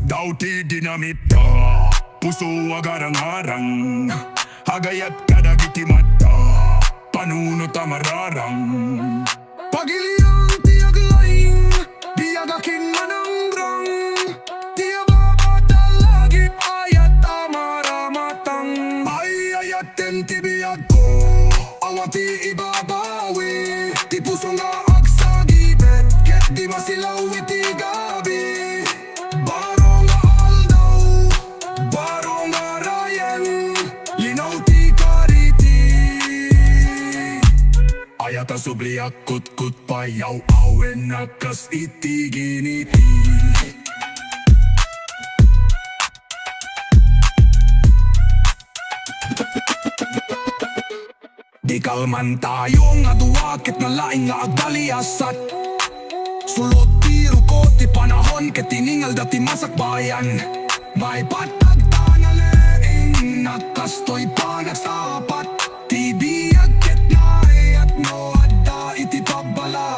daw ti dinamita. Puso agarang-arang, hagayat kadagiti mata, panuno tamararang. Pagiliang tiag laing, biyagakin mananggrang, tiya babata lagi ayat tamaramatang. Ay ayaten ti biyag ko, awati ibabawi, ti puso nga agsagibet, ket di masilaw iti gabi. Baro nga aldaw, baro nga rayen, linaw ti kariti. Ayata subliak kut-kut payaw, awen nakas iti giniti. Di kalman tayo nga duwakit na laing nga agdaliasat. Sulot tiro ko ti panahon ket tiningal dati masakbayan. May patag tanaleing nakastoy pa nagsapat. Ti biyag ket nae at no adda iti pabala.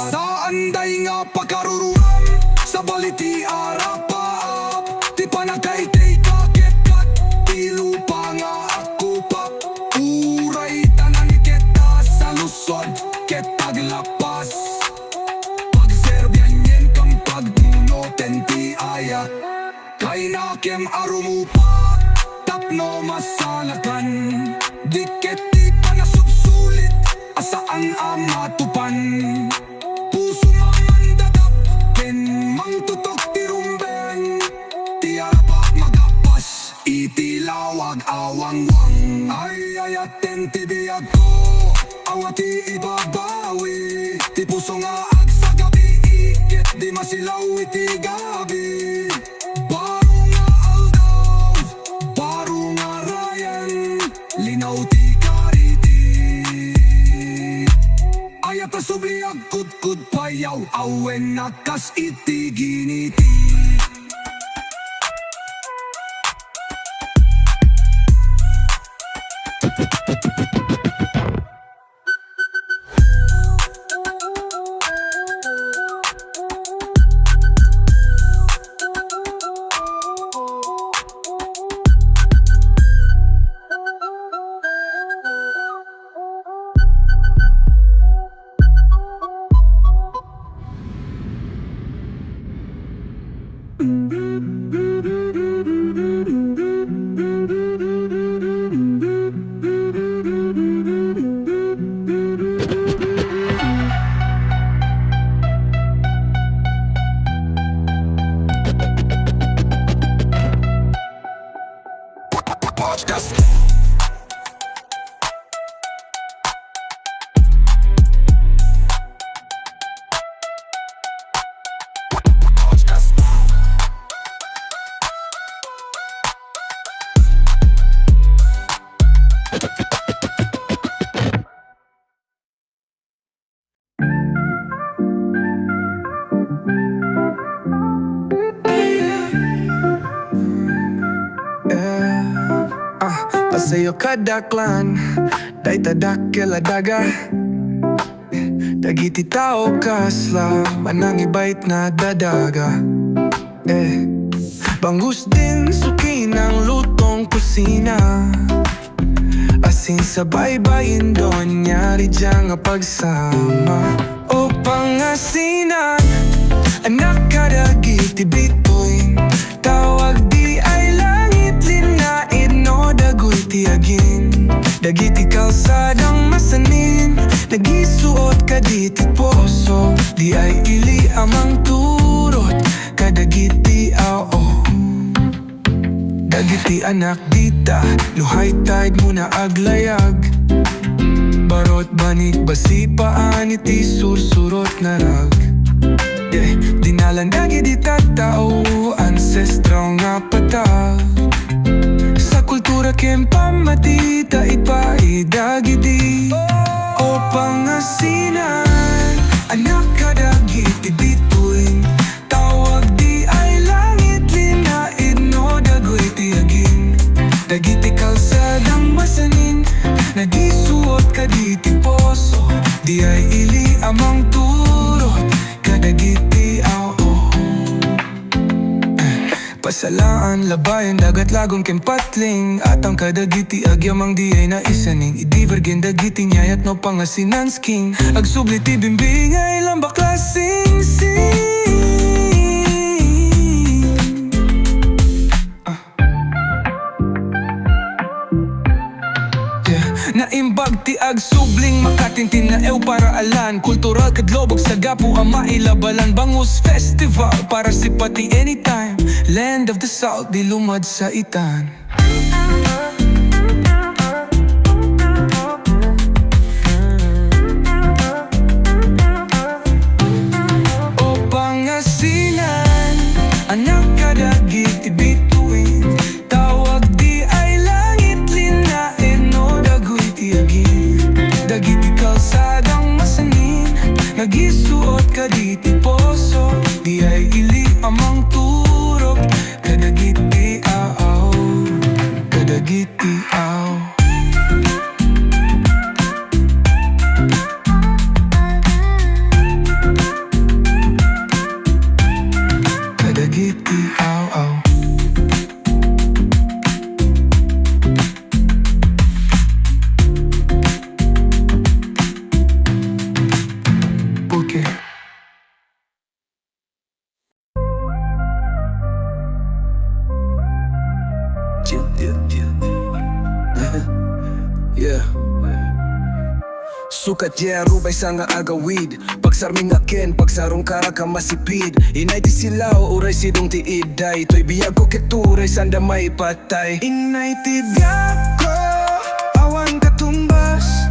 Sa anday nga pagkarururam sa baliti arapaap. Ti panagkay tay kaket kat ti lupa nga akupak. Uray tanan kita sa lusod ket taglapas. Pagserbyan kang pagnunoten ti aya. Kay nakem arumupa tapno masalakan. Diket ti panasubsulit asaan amatupan. Puso mangandatap ken mangtutok ti rumbeng. Ti arapak magapas iti lawag awangwang. Ay ayaten ti biyag ko, awati ibabawi. Ti puso nga agsagabi, ket di masilaw iti gabi. Baro nga aldaw, baro nga rayen, linaw ti kariti. Ayata subliag kut-kut payaw, awen nakas iti giniti. Pasayo kadaklan, day tadakkel adaga. Dagiti tao kasla, manang ibait na dadaga. Bangus din suki ng lutong kusina. Asin sa baybayin doon, nyari diyang pagsama. O pangasinan, anak kadagiti bituin. Tawag di ay langit linaid no dagoy tiagin. Dagiti kalsadang masanin, nagisuot kaditi poso. Di ay ili amang turot, kadagiti ao. Dagiti anak dita, luhay tide muna aglayag. Barot banig basipaan iti sursurot na rag. Dinalan dagi di tatao, ancestral nga patag. Sa kultura kem pamatita ipaidagi di. O pangasinan, anak kadagiti bituin. Tawag di ay langit linaid no dagoy tiagin. Dagiti kalsadang masanin, nagisuot kaditi poso. Di ay ili amang turot, kadagiti ao. Pasalaan, labayan, dagat lagong kempatling at ang kadagiti agyamang di ay naisaning idivergen dagiti nyayat no pangasinans king agsubliti bimbing ay lambak klasing sing Naimbag ti agsubling makatintin na ew para alan kultural kadlobog sa gapu ang mailabalan bangus festival para si pati anytime land of the south di lumad sa itan O Pangasinan anak kadagiti bituin tawag di ay langit linain no dagoy dagiti kalsadang masanin nagisuot kaditi poso di ay ili amang turok kadagiti aaw kadagiti aw kadagiti aw aw porque yeah. Sukat rubay sa nga agawid pagsarming aken pagsarong kara ka masipid inay ti silaw uray sidong ti iday toy biyag ko keturay sanda may patay inay ti biyag ko awan katumbas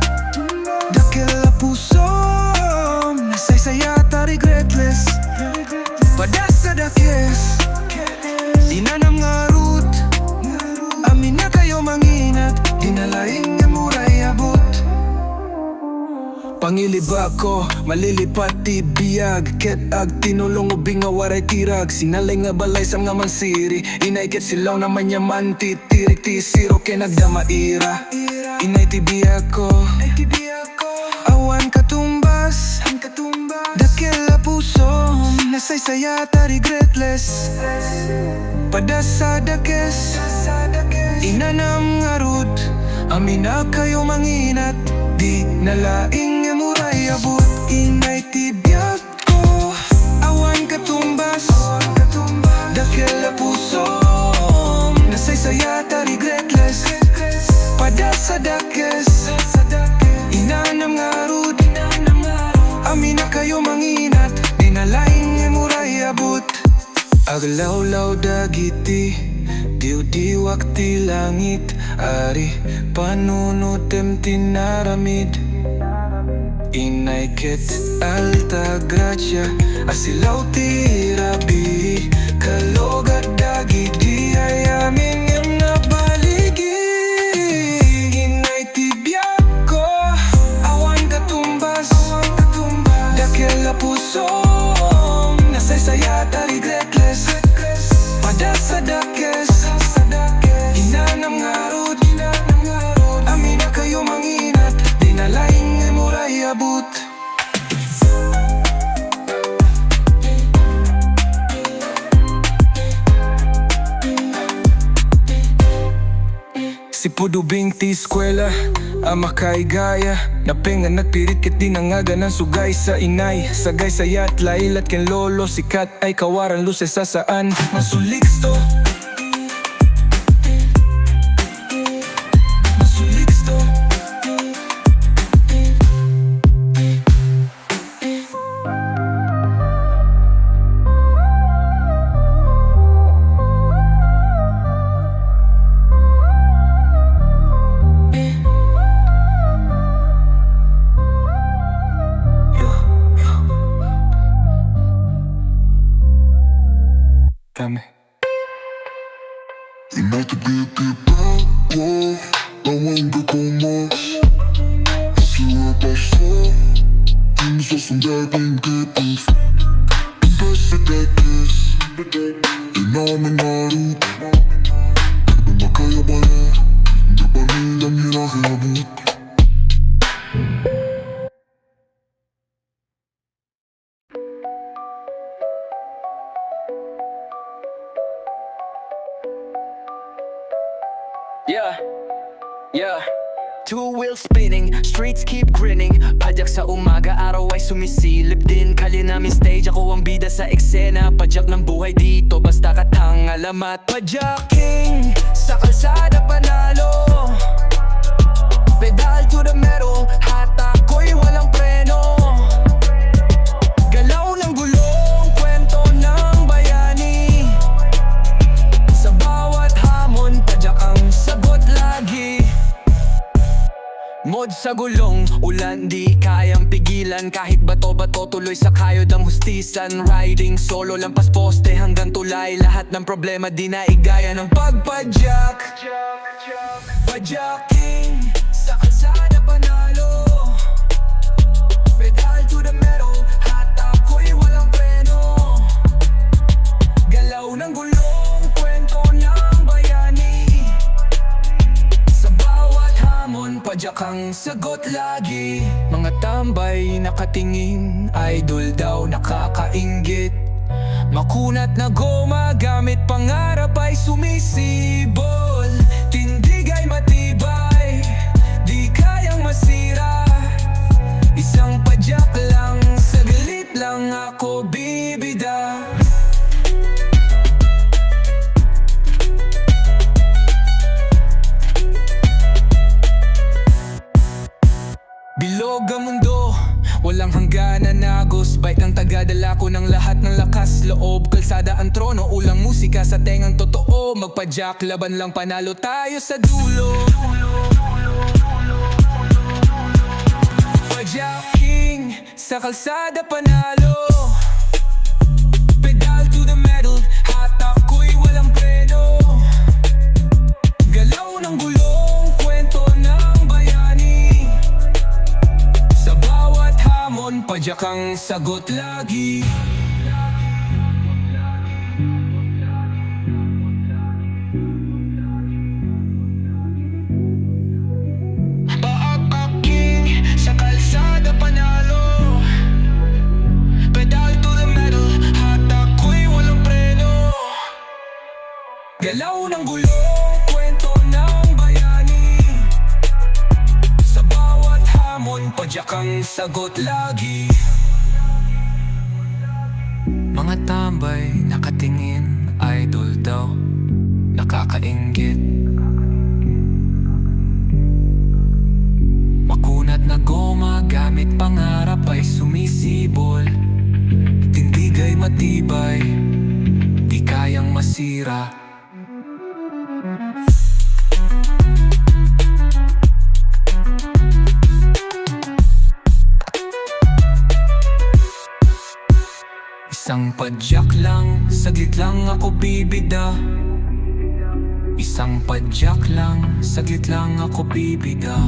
dakil la puso nasaysaya ta regretless padas sa dakes dinanam nga root amin na kayo manginat dinalaing nga muray abot Pangiliba ko, malilipat ti biyag ket ag tinulong ubing nga waray tirag sinalay nga balay sa nga mansiri inay ket silaw naman yaman ti tirik ti siro ken nagdamaira inay ti biyag ko awan katumbas dakil la puso nasaysaya ta regretless padas sa dakes inanam nga root amin na kayo manginat di nalaing nga muray abot inay ti biyag ko awan katumbas dakil la puso nasaysaya ta regretless padas sa dakes inanam nga root amin na kayo manginat di nalaing nga muray abot aglawlaw dagiti diw-diwak ti langit ari panunutem tinaramid inay ket alta gracia asilaw ti rabi kalogat dagi di ayamin ngem nabaligi inay ti biyag ko awan katumbas dakil la puso nasaysaya ta regretless padas sa dakes inanam nga root amin na kayo manginat di nalaing nga muray abot si pudubing ti eskwela ama kay gaya napenga nagpirit ket di nangaga ng sugay sa inay sagay sayat lailat ken lolo sikat ay kawaran luces sa saan masuliksto Dame. Inay ti biyag ko awan katumbas sila paso din sa sundaging kipis padas sa dakes inaming nga root di na kaya baya di pa nilang hinahabot Yeah. Two wheels spinning, streets keep grinning. Padyak sa umaga, araw ay sumisilip din. Kalye namin stage, ako ang bida sa eksena. Padyak ng buhay dito, basta katang alamat. Padyaking, sa kalsada panalo. Pedal to the metal, hatako'y walang preno. Galaw ng gulong, kwento ng bayani. Sa bawat hamon, padyak ang sagot lagi. Mod sa gulong, ulan di kayang pigilan. Kahit bato-bato tuloy sa kayod ang hustisan. Riding solo, lampas poste hanggang tulay. Lahat ng problema di naigaya ng pagpadyak. Padyaking, sa kalsada panalo. Pedal to the metal, hatako'y walang preno. Galaw ng gulong, kwento ng bayani. Sa bawat hamon, padyak ang sagot lagi. Mga tambay nakatingin, idol daw nakakainggit. Makunat na goma, gamit pangarap ay sumisibol. Tindig ay matibay, di kayang masira. Isang padyak lang, saglit lang ako bibida. Bilog ang mundo, walang hangganan na Ghostbike ang tagadala ko ng lahat ng lakas loob. Kalsada ang trono, ulang musika sa tengang totoo. Magpadyak, laban lang, panalo tayo sa dulo. Padyaking, sa kalsada panalo. Pedal to the metal, hatako'y walang preno. Galaw ng gulong, kwento ng bayani. Sa bawat hamon, padyak ang sagot lagi. Paakaking, sa kalsada panalo. Pedal to the metal, hatako'y walang preno. Galaw ng gulong, kwento ng bayani. Sa bawat hamon, padyak ang sagot lagi. Mga tambay nakatingin, idol daw nakakainggit. Makunat na goma, gamit pangarap ay sumisibol. Tindig ay matibay, di kayang masira. Isang padyak lang, saglit lang ako bibida. Isang padyak lang, saglit lang ako bibida.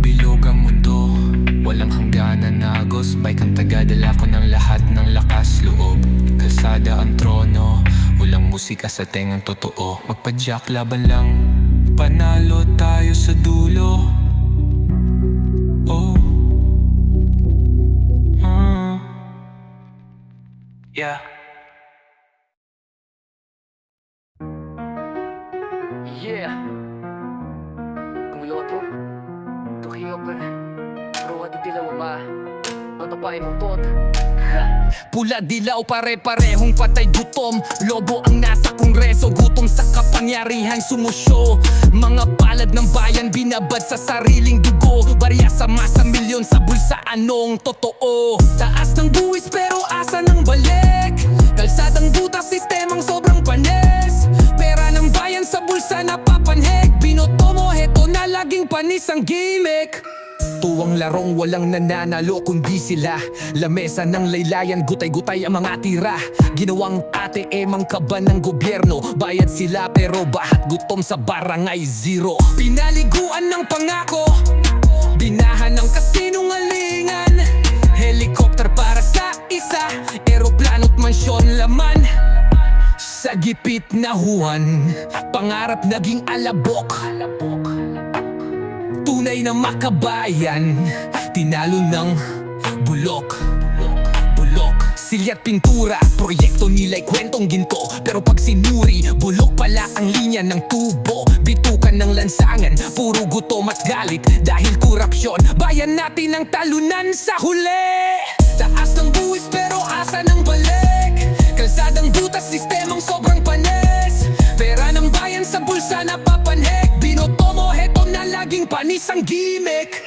Bilog ang mundo, walang hangganan na Ghostbike ang tagadala ko ng lahat ng lakas loob. Kalsada ang trono, walang musika sa tengang totoo. Magpadyak, laban lang, panalo tayo sa dulo. Oh. Yeah. Yeah. Kumuloto. Tukiyo pa. Ruwa di dilaw ma. Notapay mo tot. Pula dilaw pare-parehong patay gutom. Lobo ang nasa kongreso, gutom sa kapangyarihan sumusyo. Mga palad ng bayan binabad sa sariling dugo. Barya sa masa, milyon sa bulsa, anong totoo? Taas ng buwis pero asa ng balik. Kalsadang butas, sistemang sobrang panis. Pera ng bayan sa bulsa napapanheg. Binoto mo, heto na laging panis ang gimmick. Tuwang larong walang nananalo kundi sila. Lamesa ng laylayan, gutay-gutay ang mga tira. Ginawang ATM ang kaban ng gobyerno. Bayad sila pero bahat gutom sa barangay zero. Pinaliguan ng pangako, binahan ng kasinungalingan. Helicopter para sa isa, eroplano't mansyon laman. Sa gipit na Juan, pangarap naging alabok. Tunay na makabayan, tinalo ng bulok. Bulok Silya't pintura, proyekto nila'y kwentong ginto. Pero pag sinuri, bulok pala ang linya ng tubo. Bitukan ng lansangan, puro gutom at galit. Dahil korupsyon, bayan natin ang talunan sa huli. Taas ng buwis pero asa ng balik. Kalsadang butas, sistemang sobrang panis. Pera ng bayan sa bulsa napapanhik. Binoto mo, heto na laging panis ang gimmick.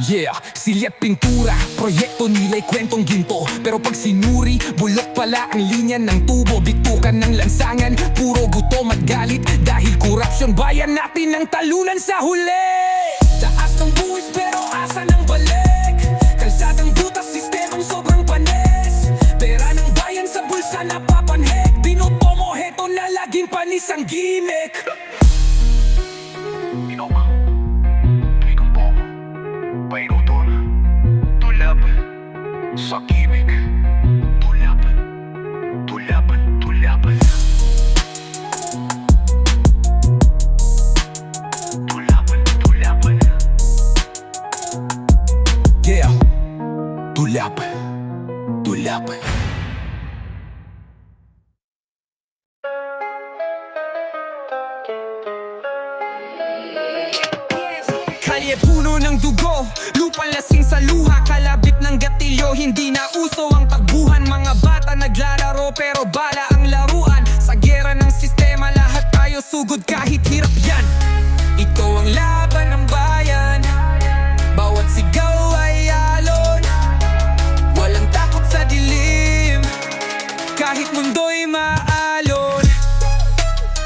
Yeah, silya't pintura, proyekto nila'y kwentong ginto. Pero pag sinuri, bulok pala ang linya ng tubo. Bitukan ng lansangan, puro gutom at galit. Dahil korupsyon, bayan natin ang talunan sa huli. Taas ng buwis pero asa ng balik. Kalsadang butas, sistemang sobrang panis. Pera ng bayan sa bulsa napapanhik. Binoto mo, heto na laging panis ang gimmick. Painutol, tulap sa gimmick. Tulap, tulapan, tulapan. Tulapan, tulapan. Yeah, tulap, tulap. Kalye puno ng dugo, lupa lasing sa luha. Kalabit ng gatilyo, hindi na uso ang takbuhan. Mga bata naglalaro pero bala ang laruan. Sa gera ng sistema, lahat tayo sugod kahit hirap yan. Ito ang laban ng bayan, bawat sigaw ay alon. Walang takot sa dilim, kahit mundo'y maalon.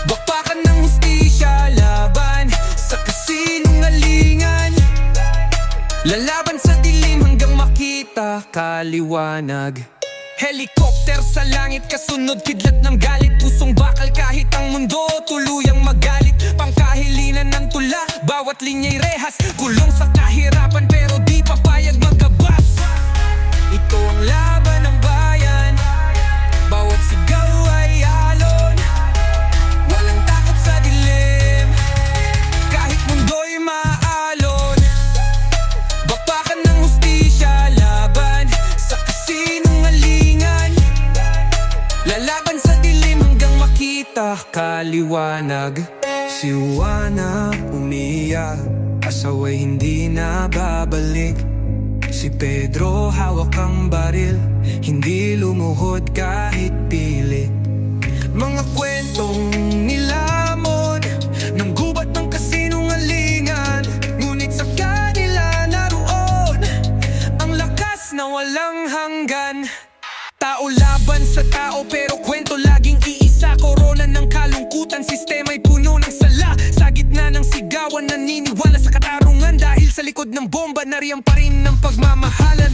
Bakbakan ng hustisya, laban sa kasinungalingan. Lalaban sa dilim hanggang makita kaliwanag. Helicopter sa langit, kasunod kidlat ng galit. Pusong bakal kahit ang mundo tuluyang magalit. Pangkahilinan ng tula, bawat linya'y rehas. Kulong sa kahirapan pero di papayag magkabas. Ito ang laban ng bayan, bawat sigaw ay alon. Walang takot sa dilim, kahit mundo'y maalon. Bakbakan ng hustisya, laban sa kasinungalingan. Lalaban sa dilim hanggang makita kaliwanag. Si Juana umiyak, asawa'y hindi na babalik. Si Pedro hawak ang baril, hindi lumuhod kahit pilit. Mga kwentong nilamon ng gubat ng kasinungalingan. Ngunit sa kanila naroon ang lakas na walang hanggan. Tao laban sa tao pero kwento laging iisa. Korona ng kalungkutan, sistema'y puno ng sala. Sa gitna ng sigawan, naniniwala sa katarungan. Dahil sa likod ng bomba, nariyan pa rin ng pagmamahalan.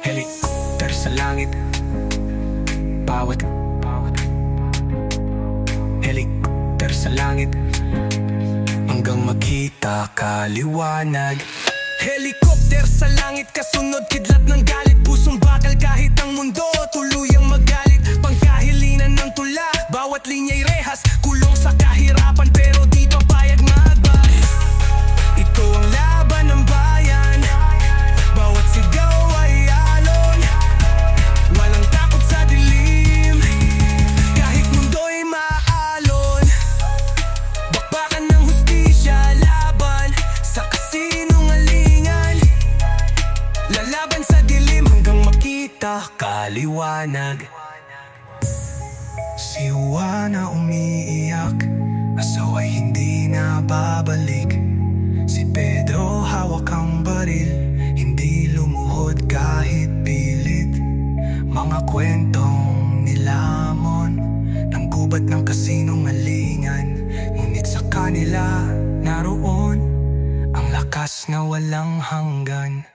Helicopter sa langit, bawat helicopter sa langit hanggang makita kaliwanag. Helicopter sa langit, kasunod kidlat ng galit. Pusong bakal kahit ang mundo tuluyang magalit. Pangkahilinan ng tula, bawat linya'y rehas. Kulong sa kahirapan pero di papayag magbas. Ito ang laban ng bayan, bawat sigaw ay alon. Walang takot sa dilim, kahit mundo'y maalon. Bakbakan ng hustisya, laban sa kasinungalingan. Lalaban sa dilim hanggang makita kaliwanag. Si Juana umiiyak, asawa'y hindi na babalik. Si Pedro hawak ang baril, hindi lumuhod kahit pilit. Mga gubat ng kasinungalingan. Ngunit sa kanila naroon ang lakas na walang hanggan.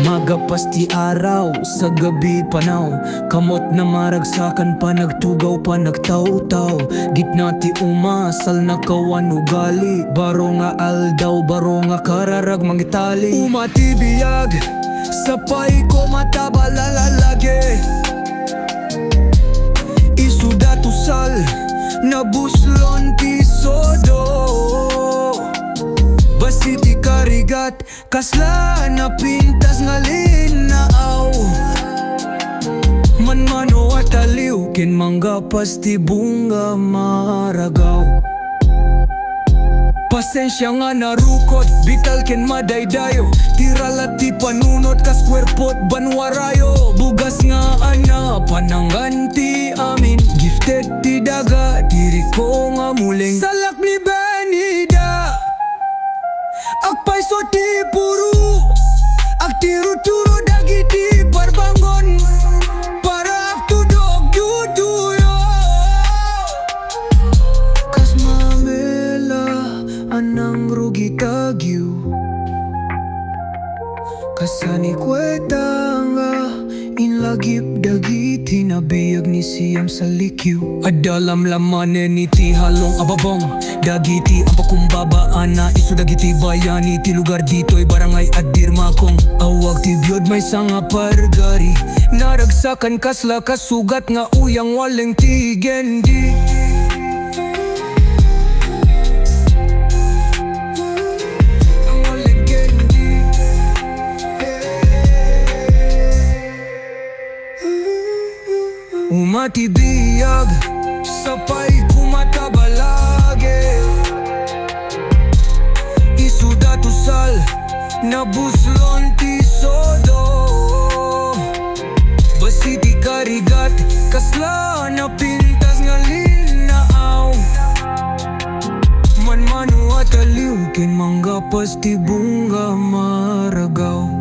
Magapas ti araw, sa gabi panaw. Kamot na maragsakan pa, nagtugaw pa, nagtaw-taw. Gitna ti umasal na kawan ugali. Baro nga aldaw, baro nga kararag mangitali. Umati biyag, sapay ko mataba lalalagi. Isuda tusal, nabuslon ti sodo. Basiti karigat, kasla na pintas nga linaaw. Manmano at aliw, kin manggapas ti bunga maragaw. Pasensya nga narukot, bital ken madaydayo. Tirala ti panunot, kas kwerpot banwarayo. Bugas nga ana, panangan ti amin. Gifted ti daga, diri ko nga muling. Salak ni Benida, agpay so ti puru. Agtiro-turo dagi ti parbangon. Para agtudog yuduyo. Kas mamela anang rugi tagyo. Kasani kweta nga inlagip dagi tinabiyag ni siyam sa likyo. Adalam lamanen ni ti halong ababong. Dagiti ang pakumbabaan na iso dagiti bayani. Ti lugar dito'y barangay at dirmakong. Awag ti biyod may sanga pargari. Naragsakan kasla kasugat nga uyang waling tigendi. Ang waling gendi. Umati biyag, sapay kumatabalage. Isuda tusal, nabuslon ti sodo. Basiti karigat, kasla na pintas nga linaaw. Manmano at aliw, kin manggapas ti bunga maragaw.